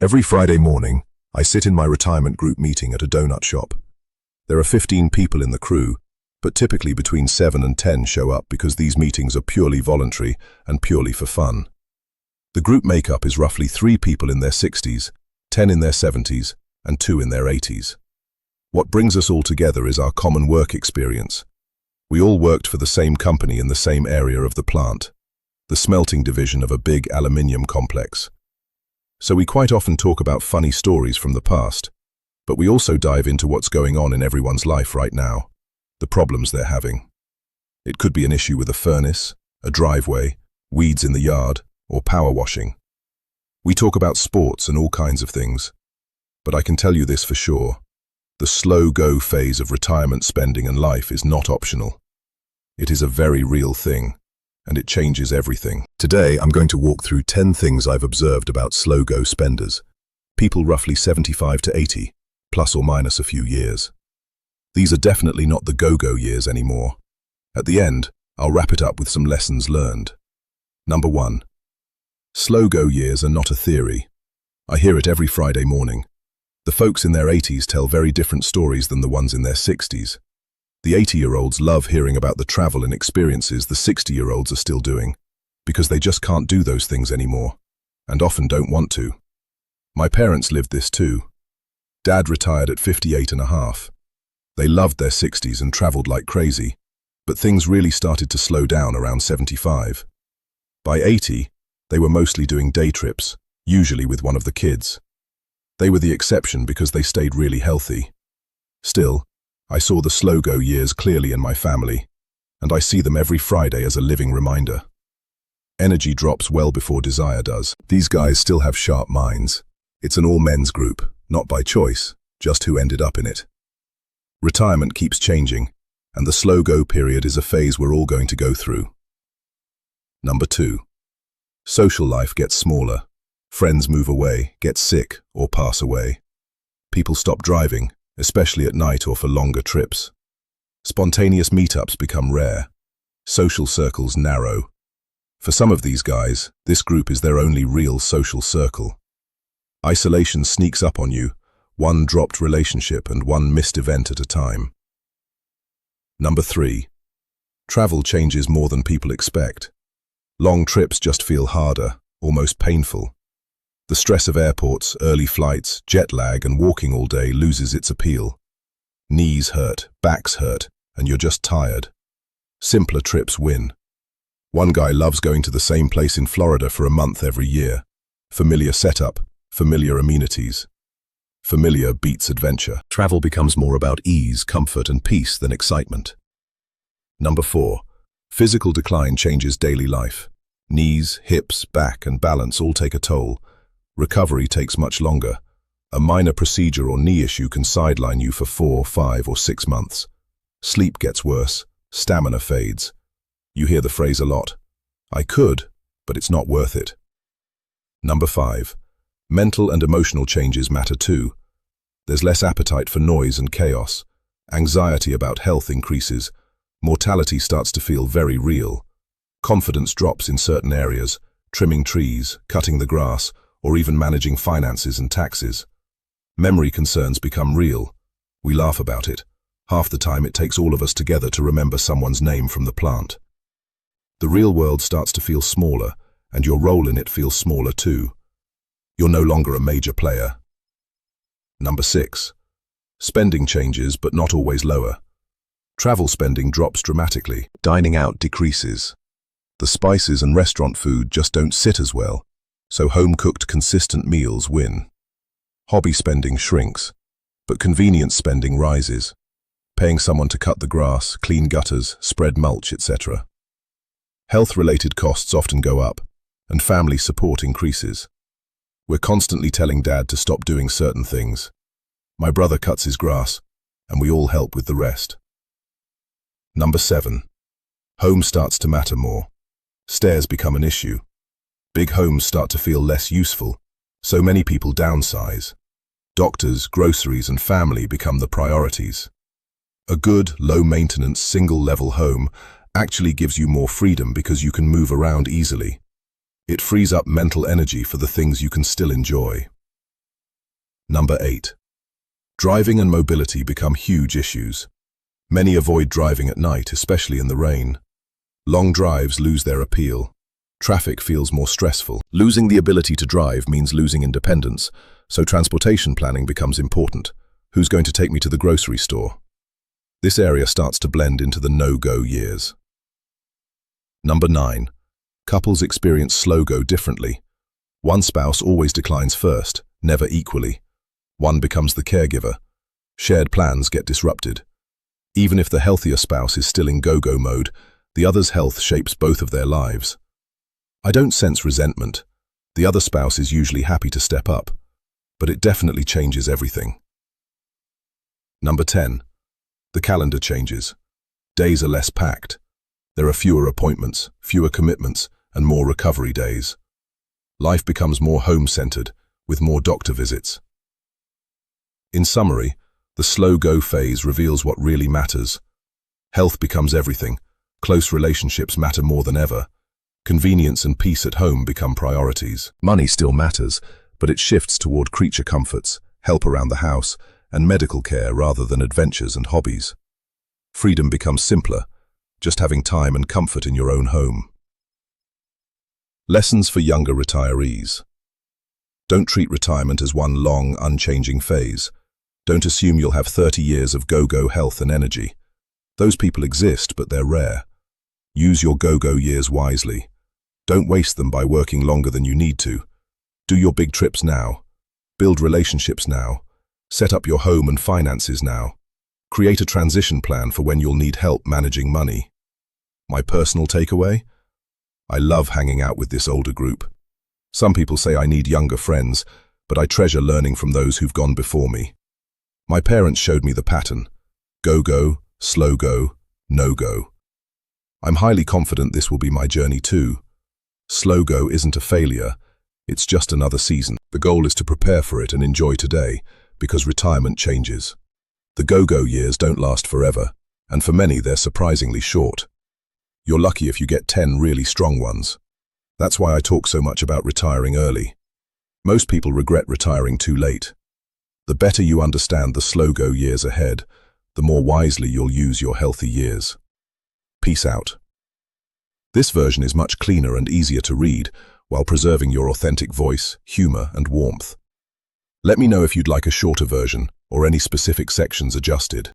Every Friday morning, I sit in my retirement group meeting at a donut shop. There are 15 people in the crew, but typically between 7 and 10 show up because these meetings are purely voluntary and purely for fun. The group makeup is roughly 3 people in their 60s, 10 in their 70s, and 2 in their 80s. What brings us all together is our common work experience. We all worked for the same company in the same area of the plant, the smelting division of a big aluminium complex. So we quite often talk about funny stories from the past, but we also dive into what's going on in everyone's life right now, the problems they're having. It could be an issue with a furnace, a driveway, weeds in the yard, or power washing. We talk about sports and all kinds of things, but I can tell you this for sure. The slow-go phase of retirement spending and life is not optional. It is a very real thing, and it changes everything. Today, I'm going to walk through 10 things I've observed about slow-go spenders, people roughly 75 to 80, plus or minus a few years. These are definitely not the go-go years anymore. At the end, I'll wrap it up with some lessons learned. Number 1. Slow-go years are not a theory. I hear it every Friday morning. The folks in their 80s tell very different stories than the ones in their 60s. The 80-year-olds love hearing about the travel and experiences the 60-year-olds are still doing, because they just can't do those things anymore, and often don't want to. My parents lived this too. Dad retired at 58 and a half. They loved their 60s and traveled like crazy, but things really started to slow down around 75. By 80, they were mostly doing day trips, usually with one of the kids. They were the exception because they stayed really healthy. Still, I saw the slow-go years clearly in my family, and I see them every Friday as a living reminder. Energy drops well before desire does. These guys still have sharp minds. It's an all-men's group, not by choice, just who ended up in it. Retirement keeps changing, and the slow-go period is a phase we're all going to go through. Number 2. Social life gets smaller. Friends move away, get sick, or pass away. People stop driving, especially at night or for longer trips. Spontaneous meetups become rare. Social circles narrow. For some of these guys, this group is their only real social circle. Isolation sneaks up on you, one dropped relationship and one missed event at a time. Number 3. Travel changes more than people expect. Long trips just feel harder, almost painful. The stress of airports, early flights, jet lag, and walking all day loses its appeal. Knees hurt, backs hurt, and you're just tired. Simpler trips win. One guy loves going to the same place in Florida for a month every year. Familiar setup, familiar amenities. Familiar beats adventure. Travel becomes more about ease, comfort, and peace than excitement. Number 4. Physical decline changes daily life. Knees, hips, back, and balance all take a toll. Recovery takes much longer. A minor procedure or knee issue can sideline you for 4, 5, or 6 months. Sleep gets worse. Stamina fades. You hear the phrase a lot. I could, but it's not worth it. Number 5. Mental and emotional changes matter too. There's less appetite for noise and chaos. Anxiety about health increases. Mortality starts to feel very real. Confidence drops in certain areas, trimming trees, cutting the grass, or even managing finances and taxes. Memory concerns become real. We laugh about it. Half the time it takes all of us together to remember someone's name from the plant. The real world starts to feel smaller, and your role in it feels smaller too. You're no longer a major player. Number 6. Spending changes, but not always lower. Travel spending drops dramatically. Dining out decreases. The spices and restaurant food just don't sit as well, so home-cooked consistent meals win. Hobby spending shrinks, but convenience spending rises. Paying someone to cut the grass, clean gutters, spread mulch, etc. Health-related costs often go up, and family support increases. We're constantly telling Dad to stop doing certain things. My brother cuts his grass, and we all help with the rest. Number 7. Home starts to matter more. Stairs become an issue. Big homes start to feel less useful, so many people downsize. Doctors, groceries, and family become the priorities. A good, low-maintenance, single-level home actually gives you more freedom because you can move around easily. It frees up mental energy for the things you can still enjoy. Number 8. Driving and mobility become huge issues. Many avoid driving at night, especially in the rain. Long drives lose their appeal. Traffic feels more stressful. Losing the ability to drive means losing independence, so transportation planning becomes important. Who's going to take me to the grocery store? This area starts to blend into the no-go years. Number 9. Couples experience slow-go differently. One spouse always declines first, never equally. One becomes the caregiver. Shared plans get disrupted. Even if the healthier spouse is still in go-go mode, the other's health shapes both of their lives. I don't sense resentment. The other spouse is usually happy to step up, but it definitely changes everything. Number 10. The calendar changes. Days are less packed. There are fewer appointments, fewer commitments, and more recovery days. Life becomes more home-centered, with more doctor visits. In summary, the slow-go phase reveals what really matters. Health becomes everything. Close relationships matter more than ever. Convenience and peace at home become priorities. Money still matters, but it shifts toward creature comforts, help around the house, and medical care rather than adventures and hobbies. Freedom becomes simpler, just having time and comfort in your own home. Lessons for younger retirees. Don't treat retirement as one long, unchanging phase. Don't assume you'll have 30 years of go-go health and energy. Those people exist, but they're rare. Use your go-go years wisely. Don't waste them by working longer than you need to. Do your big trips now. Build relationships now. Set up your home and finances now. Create a transition plan for when you'll need help managing money. My personal takeaway? I love hanging out with this older group. Some people say I need younger friends, but I treasure learning from those who've gone before me. My parents showed me the pattern: go-go, slow-go, no-go. I'm highly confident this will be my journey too. Slow-go isn't a failure, it's just another season. The goal is to prepare for it and enjoy today, because retirement changes. The go-go years don't last forever, and for many they're surprisingly short. You're lucky if you get 10 really strong ones. That's why I talk so much about retiring early. Most people regret retiring too late. The better you understand the slow-go years ahead, the more wisely you'll use your healthy years. Peace out. This version is much cleaner and easier to read, while preserving your authentic voice, humor, and warmth. Let me know if you'd like a shorter version, or any specific sections adjusted.